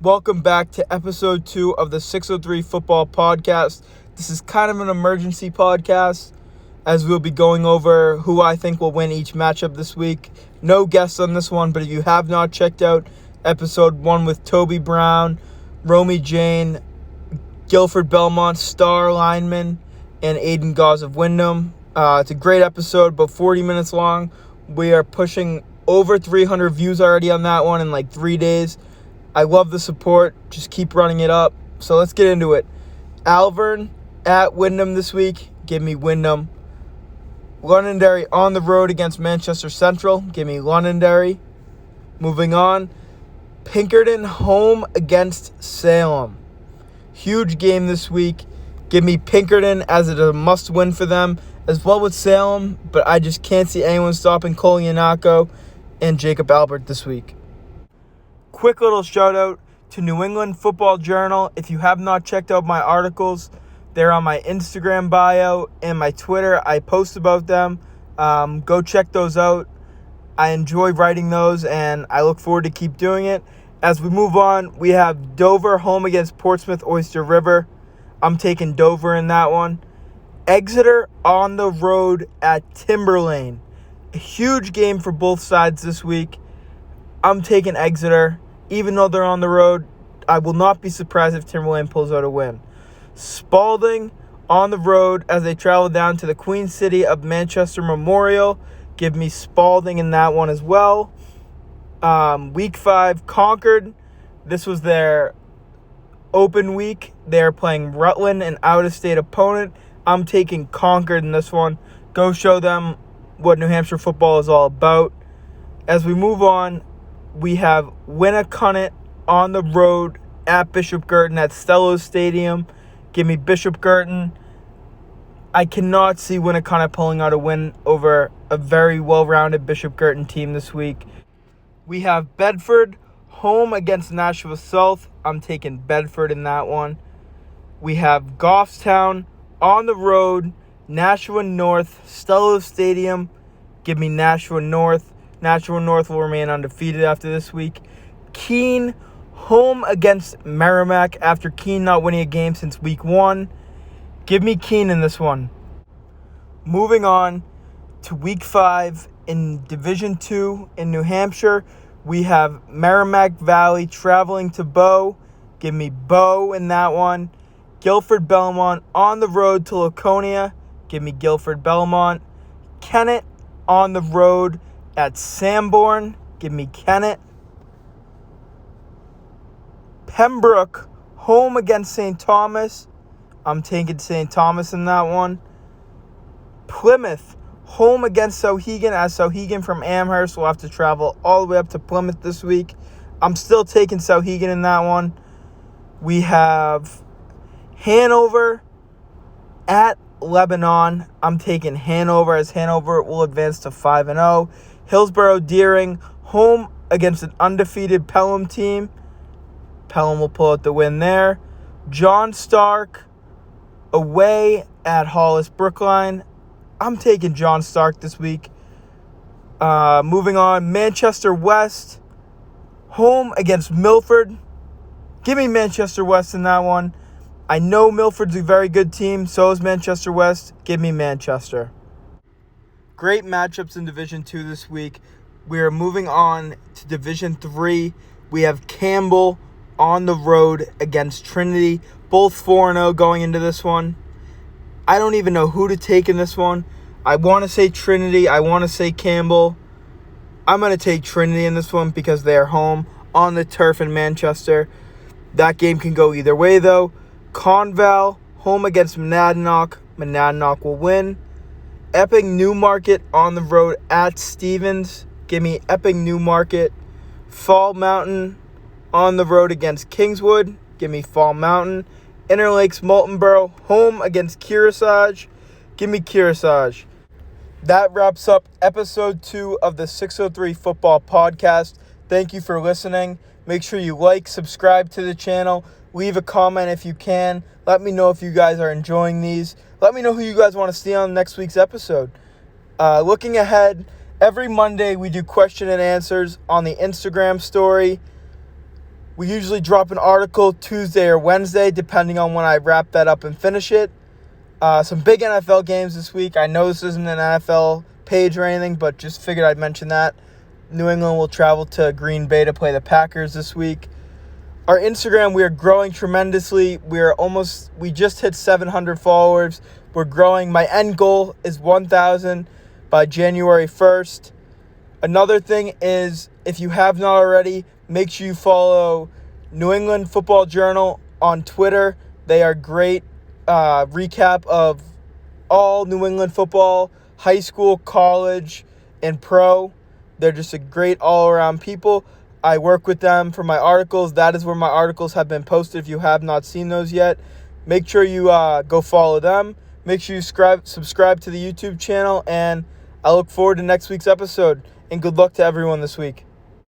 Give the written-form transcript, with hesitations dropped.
Welcome back to Episode 2 of the 603 Football Podcast. This is kind of an emergency podcast as we'll be going over who I think will win each matchup this week. No guests on this one, but if you have not checked out Episode 1 with Toby Brown, Romy Jane, Guilford Belmont, star lineman, and Aiden Gauze of Wyndham. It's a great episode, about 40 minutes long. We are pushing over 300 views already on that one in like 3 days. I love the support. Just keep running it up. So let's get into it. Alvern at Wyndham this week. Give me Wyndham. Londonderry on the road against Manchester Central. Give me Londonderry. Moving on. Pinkerton home against Salem. Huge game this week. Give me Pinkerton as it is a must-win for them, as well with Salem, but I just can't see anyone stopping Cole Yanako and Jacob Albert this week. Quick little shout-out to New England Football Journal. If you have not checked out my articles, they're on my Instagram bio and my Twitter. I post about them. Go check those out. I enjoy writing those, and I look forward to keep doing it. As we move on, we have Dover home against Portsmouth Oyster River. I'm taking Dover in that one. Exeter on the road at Timberlane. A huge game for both sides this week. I'm taking Exeter. Even though they're on the road, I will not be surprised if Timberlane pulls out a win. Spalding on the road as they travel down to the Queen City of Manchester Memorial. Give me Spalding in that one as well. Week 5, Concord. This was their open week. They're playing Rutland, an out-of-state opponent. I'm taking Concord in this one. Go show them what New Hampshire football is all about. As we move on, we have Winnicott on the road at Bishop Girton at Stello Stadium. Give me Bishop Girton. I cannot see Winnicott pulling out a win over a very well-rounded Bishop Girton team this week. We have Bedford home against Nashua South. I'm taking Bedford in that one. We have Goffstown on the road, Nashua North, Stello Stadium. Give me Nashua North. Nashua North will remain undefeated after this week. Keene home against Merrimack after Keene not winning a game since week 1. Give me Keene in this one. Moving on to week 5 in Division 2 in New Hampshire, we have Merrimack Valley traveling to Bow. Give me Bow in that one. Guilford Belmont on the road to Laconia. Give me Guilford Belmont. Kennett on the road at Sanborn. Give me Kennett. Pembroke home against St. Thomas. I'm taking St. Thomas in that one. Plymouth home against Sauhegan, as Sauhegan from Amherst will have to travel all the way up to Plymouth this week. I'm still taking Sauhegan in that one. We have Hanover at Lebanon. I'm taking Hanover as Hanover will advance to 5-0. Hillsborough Deering home against an undefeated Pelham team. Pelham will pull out the win there. John Stark away at Hollis Brookline. I'm taking John Stark this week. Moving on, Manchester West home against Milford. Give me Manchester West in that one. I know Milford's a very good team. So is Manchester West. Give me Manchester. Great matchups in Division 2 this week. We are moving on to Division 3. We have Campbell on the road against Trinity. Both 4-0 going into this one. I don't even know who to take in this one. I want to say Trinity. I want to say Campbell. I'm going to take Trinity in this one because they are home on the turf in Manchester. That game can go either way, though. Conval home against Monadnock. Monadnock will win. Epping Newmarket on the road at Stevens. Give me Epping Newmarket. Fall Mountain on the road against Kingswood. Give me Fall Mountain. Interlakes Moultonborough home against Kearsarge. Give me Kearsarge. That wraps up episode 2 of the 603 Football Podcast. Thank you for listening. Make sure you like, subscribe to the channel. Leave a comment if you can. Let me know if you guys are enjoying these. Let me know who you guys want to see on next week's episode. Looking ahead, every Monday we do question and answers on the Instagram story. We usually drop an article Tuesday or Wednesday, depending on when I wrap that up and finish it. Some big NFL games this week. I know this isn't an NFL page or anything, but just figured I'd mention that. New England will travel to Green Bay to play the Packers this week. Our Instagram, we are growing tremendously. We just hit 700 followers. We're growing. My end goal is 1,000 by January 1st. Another thing is, if you have not already, make sure you follow New England Football Journal on Twitter. They are great recap of all New England football, high school, college, and pro. They're just a great all-around people. I work with them for my articles. That is where my articles have been posted. If you have not seen those yet, make sure you go follow them. Make sure you subscribe to the YouTube channel, and I look forward to next week's episode. And good luck to everyone this week.